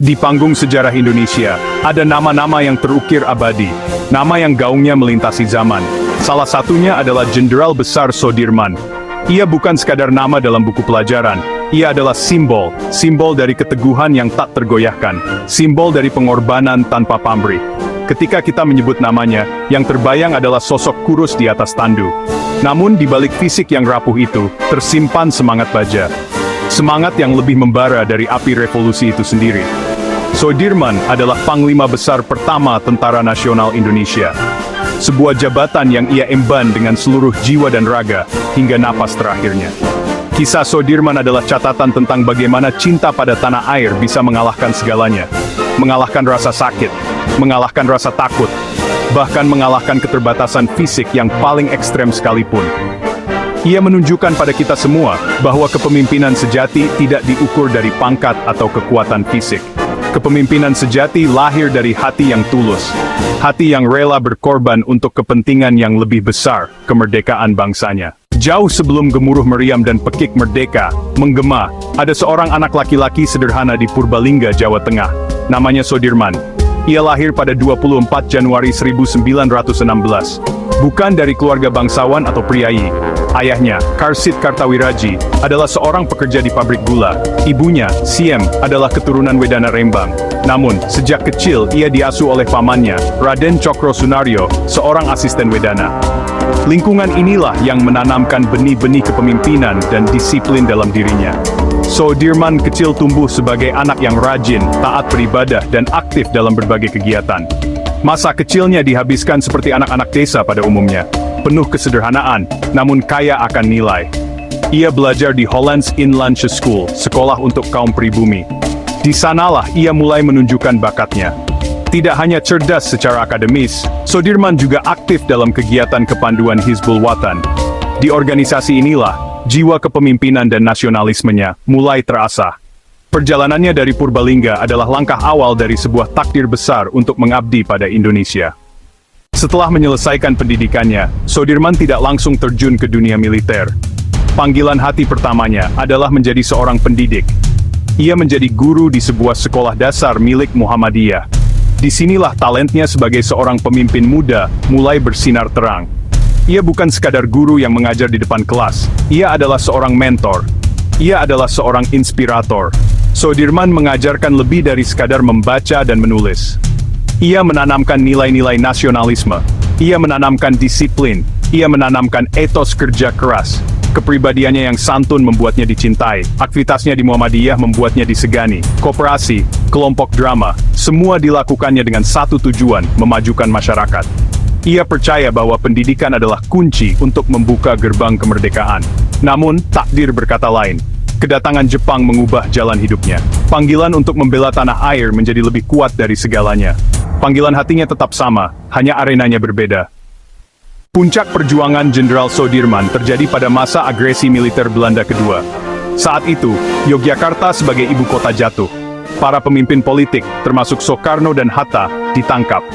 Di panggung sejarah Indonesia, ada nama-nama yang terukir abadi, nama yang gaungnya melintasi zaman. Salah satunya adalah Jenderal Besar Soedirman. Ia bukan sekadar nama dalam buku pelajaran, ia adalah simbol dari keteguhan yang tak tergoyahkan, simbol dari pengorbanan tanpa pamrih. Ketika kita menyebut namanya, yang terbayang adalah sosok kurus di atas tandu. Namun di balik fisik yang rapuh itu, tersimpan semangat baja. Semangat yang lebih membara dari api revolusi itu sendiri. Soedirman adalah Panglima Besar pertama Tentara Nasional Indonesia. Sebuah jabatan yang ia emban dengan seluruh jiwa dan raga, hingga napas terakhirnya. Kisah Soedirman adalah catatan tentang bagaimana cinta pada tanah air bisa mengalahkan segalanya. Mengalahkan rasa sakit, mengalahkan rasa takut, bahkan mengalahkan keterbatasan fisik yang paling ekstrem sekalipun. Ia menunjukkan pada kita semua bahwa kepemimpinan sejati tidak diukur dari pangkat atau kekuatan fisik. Kepemimpinan sejati lahir dari hati yang tulus, hati yang rela berkorban untuk kepentingan yang lebih besar, kemerdekaan bangsanya. Jauh sebelum gemuruh meriam dan pekik merdeka menggema, ada seorang anak laki-laki sederhana di Purbalingga, Jawa Tengah. Namanya Soedirman. Ia lahir pada 24 Januari 1916. Bukan dari keluarga bangsawan atau priayi. Ayahnya, Karsit Kartawiraji, adalah seorang pekerja di pabrik gula. Ibunya, Siem, adalah keturunan Wedana Rembang. Namun, sejak kecil ia diasuh oleh pamannya, Raden Cokro Sunaryo, seorang asisten Wedana. Lingkungan inilah yang menanamkan benih-benih kepemimpinan dan disiplin dalam dirinya. Soedirman kecil tumbuh sebagai anak yang rajin, taat beribadah, dan aktif dalam berbagai kegiatan. Masa kecilnya dihabiskan seperti anak-anak desa pada umumnya. Penuh kesederhanaan, namun kaya akan nilai. Ia belajar di Hollands Inlandse School, sekolah untuk kaum pribumi. Di sanalah ia mulai menunjukkan bakatnya. Tidak hanya cerdas secara akademis, Soedirman juga aktif dalam kegiatan kepanduan Hizbul Wathan. Di organisasi inilah, jiwa kepemimpinan dan nasionalismenya mulai terasah. Perjalanannya dari Purbalingga adalah langkah awal dari sebuah takdir besar untuk mengabdi pada Indonesia. Setelah menyelesaikan pendidikannya, Soedirman tidak langsung terjun ke dunia militer. Panggilan hati pertamanya adalah menjadi seorang pendidik. Ia menjadi guru di sebuah sekolah dasar milik Muhammadiyah. Disinilah talentnya sebagai seorang pemimpin muda mulai bersinar terang. Ia bukan sekadar guru yang mengajar di depan kelas, ia adalah seorang mentor. Ia adalah seorang inspirator. Soedirman mengajarkan lebih dari sekadar membaca dan menulis. Ia menanamkan nilai-nilai nasionalisme. Ia menanamkan disiplin. Ia menanamkan etos kerja keras. Kepribadiannya yang santun membuatnya dicintai. Aktivitasnya di Muhammadiyah membuatnya disegani. Koperasi, kelompok drama, semua dilakukannya dengan satu tujuan, memajukan masyarakat. Ia percaya bahwa pendidikan adalah kunci untuk membuka gerbang kemerdekaan. Namun, takdir berkata lain. Kedatangan Jepang mengubah jalan hidupnya. Panggilan untuk membela tanah air menjadi lebih kuat dari segalanya. Panggilan hatinya tetap sama, hanya arenanya berbeda. Puncak perjuangan Jenderal Soedirman terjadi pada masa agresi militer Belanda kedua. Saat itu, Yogyakarta sebagai ibu kota jatuh. Para pemimpin politik, termasuk Soekarno dan Hatta, ditangkap.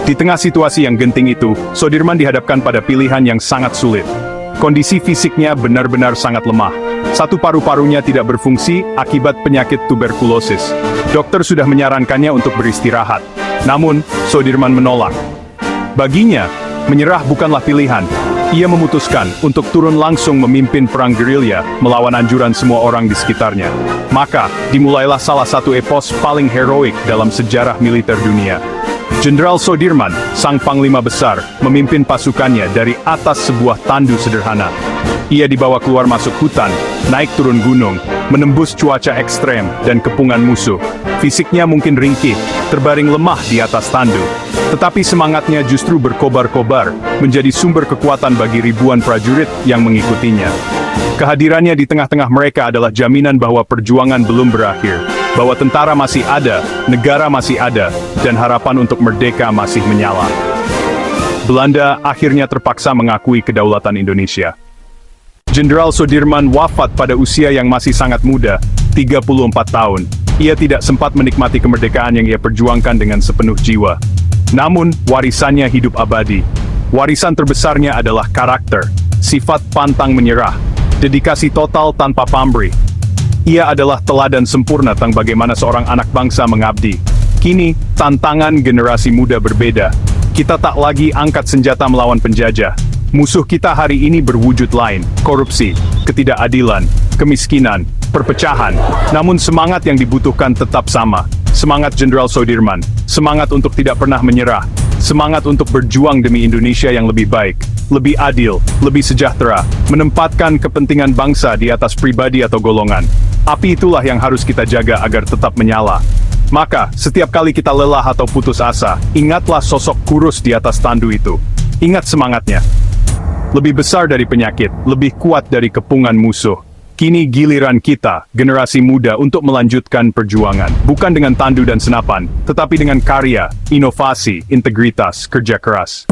Di tengah situasi yang genting itu, Soedirman dihadapkan pada pilihan yang sangat sulit. Kondisi fisiknya benar-benar sangat lemah. Satu paru-parunya tidak berfungsi akibat penyakit tuberkulosis. Dokter sudah menyarankannya untuk beristirahat. Namun, Soedirman menolak. Baginya, menyerah bukanlah pilihan. Ia memutuskan untuk turun langsung memimpin perang gerilya melawan anjuran semua orang di sekitarnya. Maka, dimulailah salah satu epos paling heroik dalam sejarah militer dunia. Jenderal Soedirman, sang panglima besar, memimpin pasukannya dari atas sebuah tandu sederhana. Ia dibawa keluar masuk hutan, naik turun gunung, menembus cuaca ekstrem dan kepungan musuh. Fisiknya mungkin ringkih, terbaring lemah di atas tandu. Tetapi semangatnya justru berkobar-kobar, menjadi sumber kekuatan bagi ribuan prajurit yang mengikutinya. Kehadirannya di tengah-tengah mereka adalah jaminan bahwa perjuangan belum berakhir, bahwa tentara masih ada, negara masih ada, dan harapan untuk merdeka masih menyala. Belanda akhirnya terpaksa mengakui kedaulatan Indonesia. Jenderal Soedirman wafat pada usia yang masih sangat muda, 34 tahun. Ia tidak sempat menikmati kemerdekaan yang ia perjuangkan dengan sepenuh jiwa. Namun, warisannya hidup abadi. Warisan terbesarnya adalah karakter, sifat pantang menyerah, dedikasi total tanpa pamrih. Ia adalah teladan sempurna tentang bagaimana seorang anak bangsa mengabdi. Kini, tantangan generasi muda berbeda. Kita tak lagi angkat senjata melawan penjajah. Musuh kita hari ini berwujud lain, korupsi, ketidakadilan, kemiskinan, perpecahan. Namun semangat yang dibutuhkan tetap sama. Semangat Jenderal Soedirman, semangat untuk tidak pernah menyerah, semangat untuk berjuang demi Indonesia yang lebih baik, lebih adil, lebih sejahtera, menempatkan kepentingan bangsa di atas pribadi atau golongan. Api itulah yang harus kita jaga agar tetap menyala. Maka, setiap kali kita lelah atau putus asa, ingatlah sosok kurus di atas tandu itu. Ingat semangatnya. Lebih besar dari penyakit, lebih kuat dari kepungan musuh. Kini giliran kita, generasi muda, untuk melanjutkan perjuangan. Bukan dengan tandu dan senapan, tetapi dengan karya, inovasi, integritas, kerja keras.